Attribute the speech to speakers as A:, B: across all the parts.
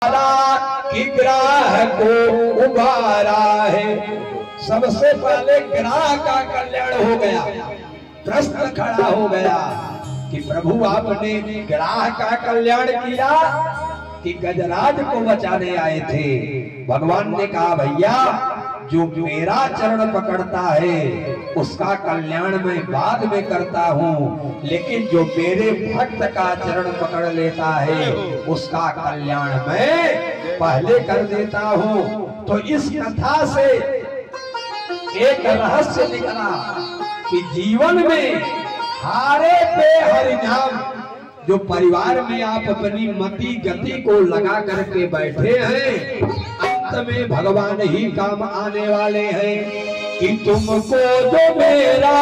A: कि ग्राह को उबारा है। सबसे पहले ग्राह का कल्याण हो गया। प्रश्न खड़ा हो गया कि प्रभु आपने ग्राह का कल्याण किया कि गजराज को बचाने आए थे। भगवान ने कहा भैया जो मेरा चरण पकड़ता है उसका कल्याण मैं बाद में करता हूँ, लेकिन जो मेरे भक्त का चरण पकड़ लेता है उसका कल्याण मैं पहले कर देता हूँ। तो इस कथा से एक रहस्य निकला कि जीवन में हारे पे हरिनाम, जो परिवार में आप अपनी मति गति को लगा करके बैठे हैं, अंत में भगवान ही काम आने वाले हैं। कि तुमको जो मेरा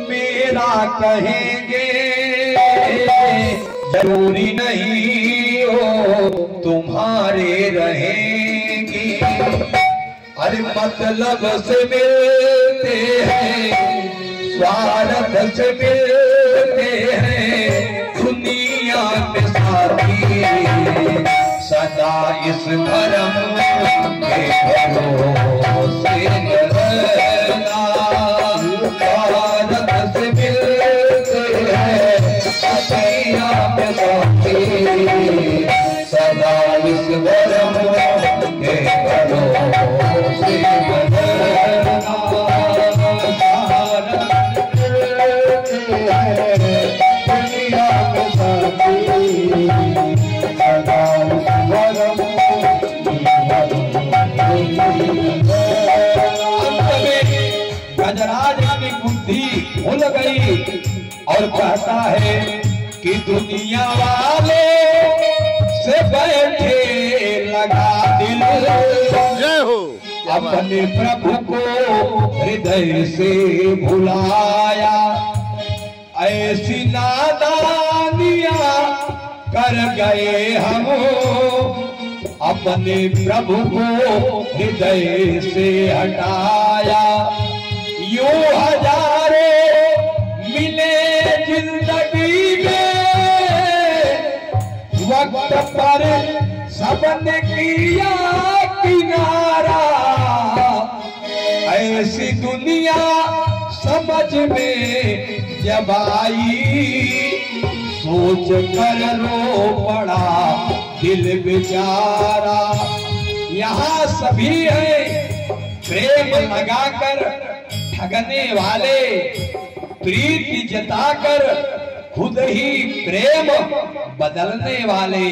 A: मेरा कहेंगे जरूरी नहीं हो तुम्हारे रहेंगे। अरे मतलब से मिलते हैं, स्वार्थ से मिलते हैं, दुनिया में साथी सदा इस धर्म के भरोसे रहना। स्वार्थ से मिलते हैं, दुनिया में साथी सदा इस धर्म के भरोसे रहना। गजराज की बुद्धि भूल गई और कहता है कि दुनिया वाले से बैठे लगा दिल, जय हो। अपने प्रभु को हृदय से भुलाया, ऐसी नादानियां कर गए हम। अपने प्रभु को हृदय से हटाया, यूं हजारे मिले जिंदगी में, वक्त पर सबने किया किनारा। ऐसी दुनिया समझ में जब आई, सोच कर रो पड़ा दिल बेचारा। यहाँ सभी है प्रेम लगाकर ठगने वाले, प्रीति जताकर खुद ही प्रेम बदलने वाले।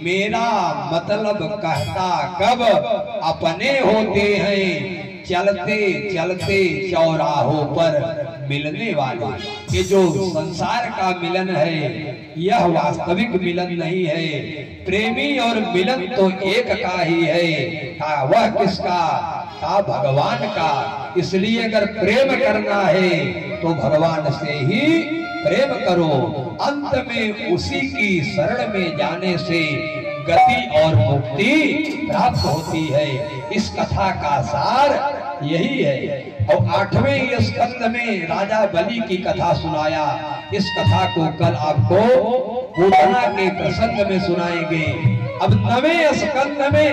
A: मेरा मतलब कहता कब अपने होते हैं, चलते चलते चौराहों पर मिलने वाले। ये जो संसार का मिलन है यह वास्तविक मिलन नहीं है। प्रेमी और मिलन तो एक का ही है। वह किसका? भगवान का। इसलिए अगर प्रेम करना है तो भगवान से ही प्रेम करो। अंत में उसी की शरण में जाने से गति और मुक्ति प्राप्त होती है। इस कथा का सार यही है। और 8वें स्कंद में राजा बलि की कथा सुनाया। इस कथा को कल आपको पूतना के प्रसंग में सुनाएंगे। अब 9वें स्कंद में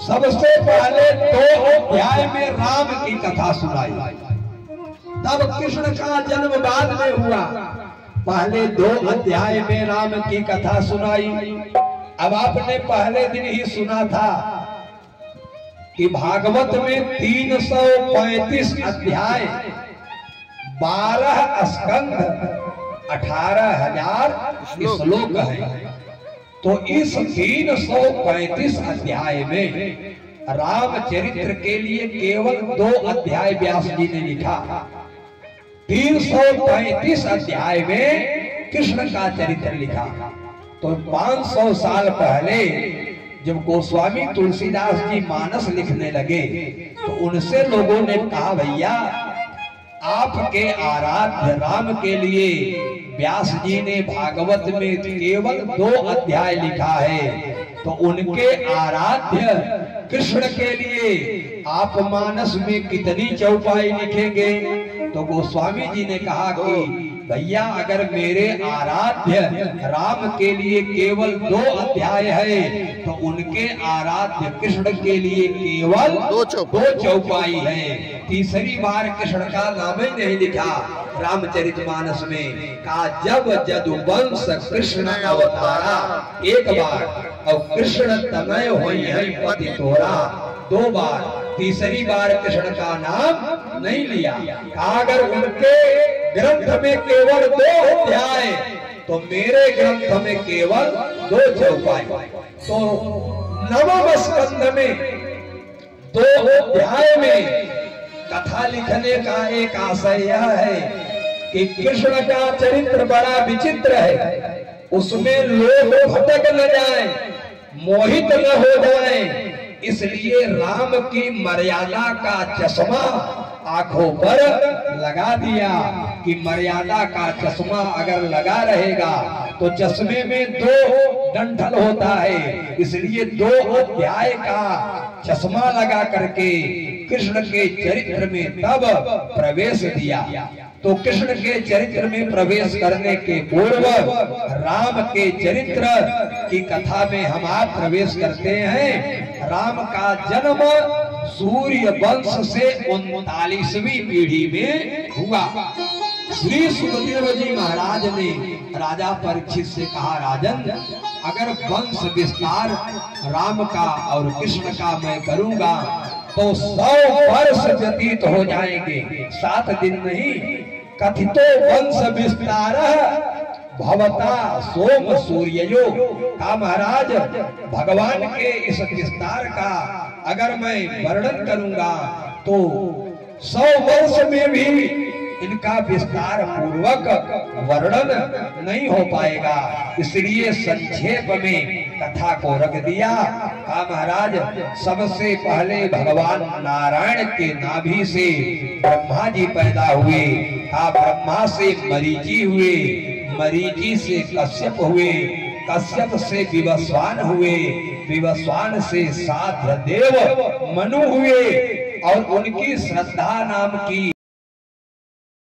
A: सबसे पहले 2 अध्याय में राम की कथा सुनाई। तब कृष्ण का जन्म बाद में हुआ। पहले 2 अध्याय में राम की कथा सुनाई। अब आपने पहले दिन ही सुना था कि भागवत में 335 अध्याय, 12 स्कंद, 18,000 श्लोक है। तो इस 335 अध्याय में रामचरित्र के लिए केवल 2 अध्याय व्यास जी ने लिखा। 335 अध्याय में कृष्ण का चरित्र लिखा। तो 500 साल पहले जब गोस्वामी तुलसीदास जी मानस लिखने लगे तो उनसे लोगों ने कहा भैया आपके आराध्य राम के लिए व्यास जी ने भागवत में केवल 2 अध्याय लिखा है, तो उनके आराध्य कृष्ण के लिए आप मानस में कितनी चौपाई लिखेंगे? तो गोस्वामी जी ने कहा कि भैया अगर मेरे आराध्य राम के लिए केवल 2 अध्याय है तो उनके आराध्य कृष्ण के लिए केवल 2 चौपाई है। तीसरी बार कृष्ण का नाम ही नहीं लिखा रामचरितमानस में। कहा जब जदुवंश कृष्ण अवतारा, एक बार, और कृष्ण तनय हुई है पति तोरा, 2 बार। तीसरी बार कृष्ण का नाम नहीं लिया। अगर उनके ग्रंथ में केवल 2 अध्याय तो मेरे ग्रंथ में केवल 2 चौपाई। तो नवम स्कंध में 2 अध्याय में कथा लिखने का एक आशय यह है कि कृष्ण का चरित्र बड़ा विचित्र है, उसमें लोग भटक न जाएं, मोहित न हो जाएं, इसलिए राम की मर्यादा का चश्मा आंखों पर लगा दिया कि मर्यादा का चश्मा अगर लगा रहेगा तो चश्मे में 2 डंठल होता है, इसलिए 2 अध्याय का चश्मा लगा करके कृष्ण के चरित्र में तब प्रवेश दिया। तो कृष्ण के चरित्र में प्रवेश करने के पूर्व राम के चरित्र की कथा में हम आप प्रवेश करते हैं। राम का जन्म सूर्य वंश से 39वीं पीढ़ी में हुआ। श्री सुखदेव जी महाराज ने राजा परीक्षित से कहा, राजन अगर वंश विस्तार राम का और कृष्ण का मैं करूंगा तो 100 वर्ष व्यतीत हो जाएंगे, 7 दिन नहीं। कथितो वंश विस्तार भवता सोम सूर्यो, का महाराज भगवान के इस विस्तार का अगर मैं वर्णन करूंगा तो 100 वर्ष में भी इनका विस्तार पूर्वक वर्णन नहीं हो पाएगा, इसलिए संक्षेप में कथा को रख दिया। का महाराज सबसे पहले भगवान नारायण के नाभि से ब्रह्मा जी पैदा हुए। का ब्रह्मा से मरीचि हुए, मरीचि से कश्यप हुए, कश्यप से विवस्वान हुए, विवस्वान से साध्यदेव मनु हुए और उनकी श्रद्धा नाम की